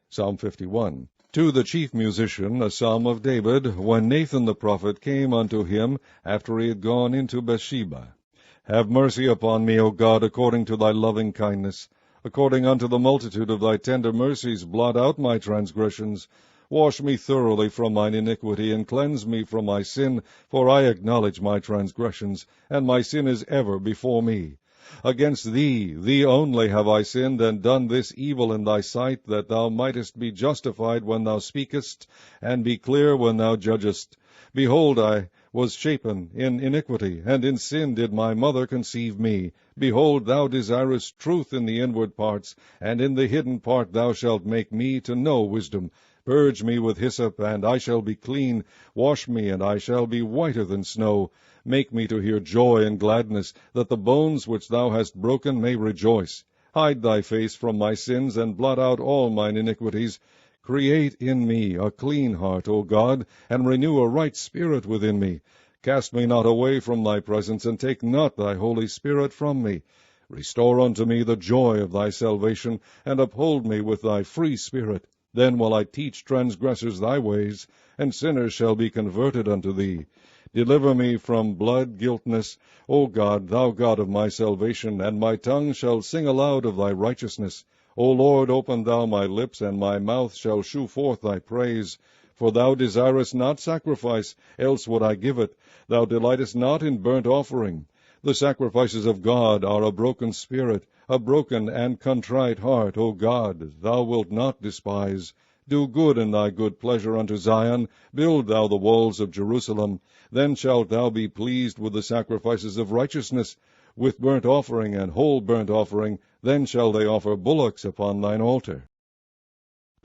Psalm 51. To the chief musician, a psalm of David, when Nathan the prophet came unto him after he had gone into Bathsheba. Have mercy upon me, O God, according to thy loving kindness. According unto the multitude of thy tender mercies, blot out my transgressions. Wash me thoroughly from mine iniquity, and cleanse me from my sin, for I acknowledge my transgressions, and my sin is ever before me. Against thee, thee only, have I sinned, and done this evil in thy sight, that thou mightest be justified when thou speakest, and be clear when thou judgest. Behold, I was shapen in iniquity, and in sin did my mother conceive me. Behold, thou desirest truth in the inward parts, and in the hidden part thou shalt make me to know wisdom. Purge me with hyssop, and I shall be clean. Wash me, and I shall be whiter than snow. Make me to hear joy and gladness, that the bones which thou hast broken may rejoice. Hide thy face from my sins, and blot out all mine iniquities. Create in me a clean heart, O God, and renew a right spirit within me. Cast me not away from thy presence, and take not thy Holy Spirit from me. Restore unto me the joy of thy salvation, and uphold me with thy free spirit. Then will I teach transgressors thy ways, and sinners shall be converted unto thee. Deliver me from blood guiltness, O God, thou God of my salvation, and my tongue shall sing aloud of thy righteousness. O Lord, open thou my lips, and my mouth shall shew forth thy praise. For thou desirest not sacrifice, else would I give it. Thou delightest not in burnt offering. The sacrifices of God are a broken spirit, a broken and contrite heart, O God, thou wilt not despise. Do good in thy good pleasure unto Zion. Build thou the walls of Jerusalem. Then shalt thou be pleased with the sacrifices of righteousness, with burnt offering and whole burnt offering. Then shall they offer bullocks upon thine altar.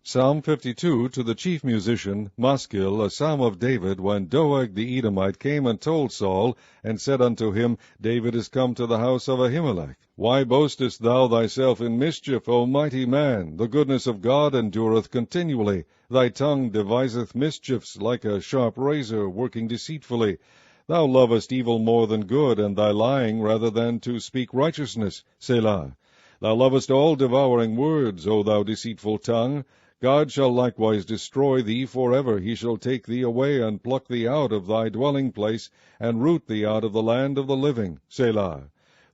Psalm 52, to the chief musician, Maschil, a psalm of David, when Doeg the Edomite came and told Saul, and said unto him, David is come to the house of Ahimelech. Why boastest thou thyself in mischief, O mighty man? The goodness of God endureth continually. Thy tongue deviseth mischiefs, like a sharp razor, working deceitfully. Thou lovest evil more than good, and thy lying rather than to speak righteousness. Selah. Thou lovest all devouring words, O thou deceitful tongue. God shall likewise destroy thee forever. He shall take thee away, and pluck thee out of thy dwelling place, and root thee out of the land of the living. Selah.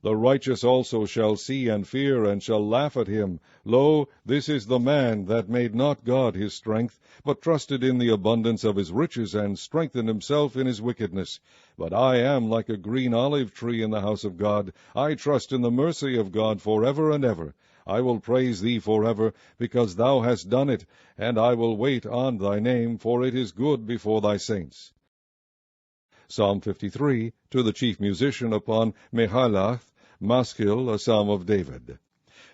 The righteous also shall see and fear, and shall laugh at him. Lo, this is the man that made not God his strength, but trusted in the abundance of his riches, and strengthened himself in his wickedness. But I am like a green olive tree in the house of God. I trust in the mercy of God forever and ever. I will praise thee forever, because thou hast done it, and I will wait on thy name, for it is good before thy saints. Psalm 53, to the chief musician upon Mahalath, Maschil, a psalm of David.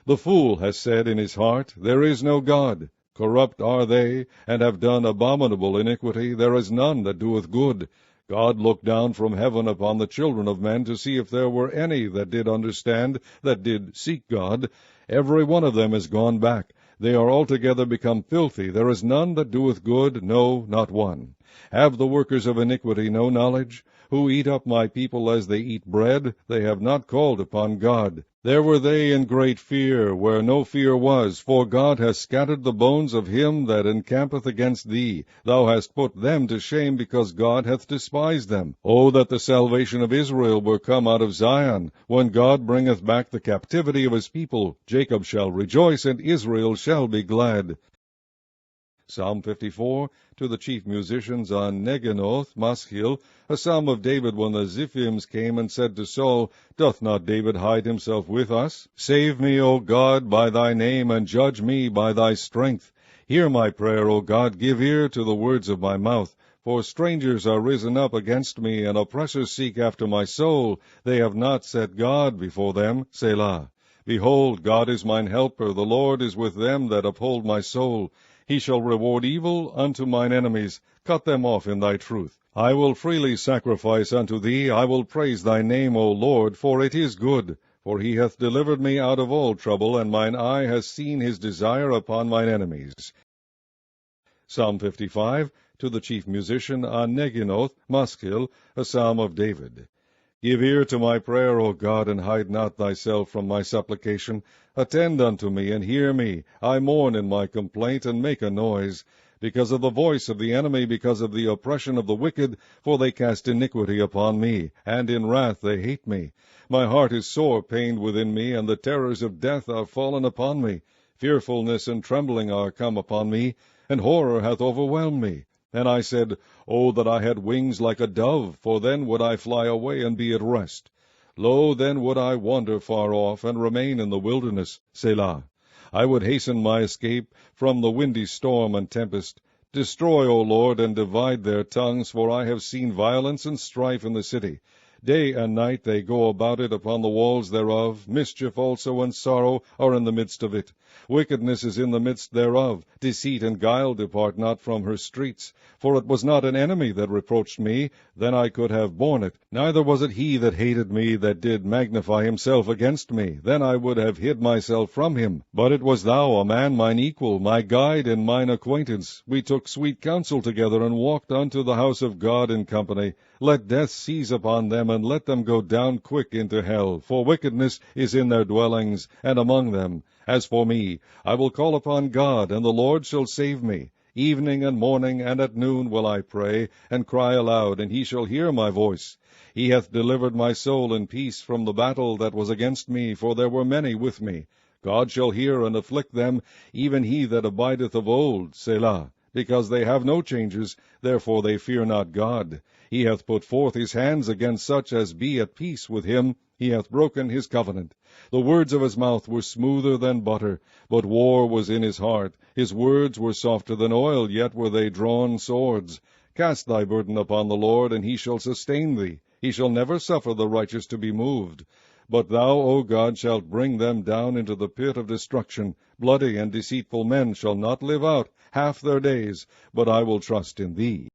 The fool has said in his heart, There is no God. Corrupt are they, and have done abominable iniquity. There is none that doeth good. God looked down from heaven upon the children of men to see if there were any that did understand, that did seek God. Every one of them is gone back. They are altogether become filthy. There is none that doeth good, no, not one. Have the workers of iniquity no knowledge? Who eat up my people as they eat bread? They have not called upon God. There were they in great fear, where no fear was, for God hath scattered the bones of him that encampeth against thee. Thou hast put them to shame, because God hath despised them. O that the salvation of Israel were come out of Zion! When God bringeth back the captivity of his people, Jacob shall rejoice, and Israel shall be glad. Psalm 54, to the chief musicians on Neginoth, Maschil, a psalm of David when the Ziphims came and said to Saul, Doth not David hide himself with us? Save me, O God, by thy name, and judge me by thy strength. Hear my prayer, O God, give ear to the words of my mouth. For strangers are risen up against me, and oppressors seek after my soul. They have not set God before them. Selah. Behold, God is mine helper. The Lord is with them that uphold my soul. He shall reward evil unto mine enemies. Cut them off in thy truth. I will freely sacrifice unto thee. I will praise thy name, O Lord, for it is good. For he hath delivered me out of all trouble, and mine eye has seen his desire upon mine enemies. Psalm 55, to the chief musician on Neginoth, Maschil, a psalm of David. Give ear to my prayer, O God, and hide not thyself from my supplication. Attend unto me, and hear me. I mourn in my complaint, and make a noise, because of the voice of the enemy, because of the oppression of the wicked, for they cast iniquity upon me, and in wrath they hate me. My heart is sore pained within me, and the terrors of death are fallen upon me. Fearfulness and trembling are come upon me, and horror hath overwhelmed me. And I said, O that I had wings like a dove, for then would I fly away and be at rest. Lo, then would I wander far off, and remain in the wilderness. Selah. I would hasten my escape from the windy storm and tempest. Destroy, O Lord, and divide their tongues, for I have seen violence and strife in the city. Day and night they go about it upon the walls thereof. Mischief also and sorrow are in the midst of it. Wickedness is in the midst thereof. Deceit and guile depart not from her streets. For it was not an enemy that reproached me, then I could have borne it. Neither was it he that hated me, that did magnify himself against me. Then I would have hid myself from him. But it was thou, a man mine equal, my guide and mine acquaintance. We took sweet counsel together, and walked unto the house of God in company. Let death seize upon them, and let them go down quick into hell. For wickedness is in their dwellings, and among them. As for me, I will call upon God, and the Lord shall save me. Evening and morning and at noon will I pray, and cry aloud, and he shall hear my voice. He hath delivered my soul in peace from the battle that was against me, for there were many with me. God shall hear and afflict them, even he that abideth of old. Selah. Because they have no changes, therefore they fear not God. He hath put forth his hands against such as be at peace with him. He hath broken his covenant. The words of his mouth were smoother than butter, but war was in his heart. His words were softer than oil, yet were they drawn swords. Cast thy burden upon the Lord, and he shall sustain thee. He shall never suffer the righteous to be moved. But thou, O God, shalt bring them down into the pit of destruction. Bloody and deceitful men shall not live out half their days, but I will trust in thee.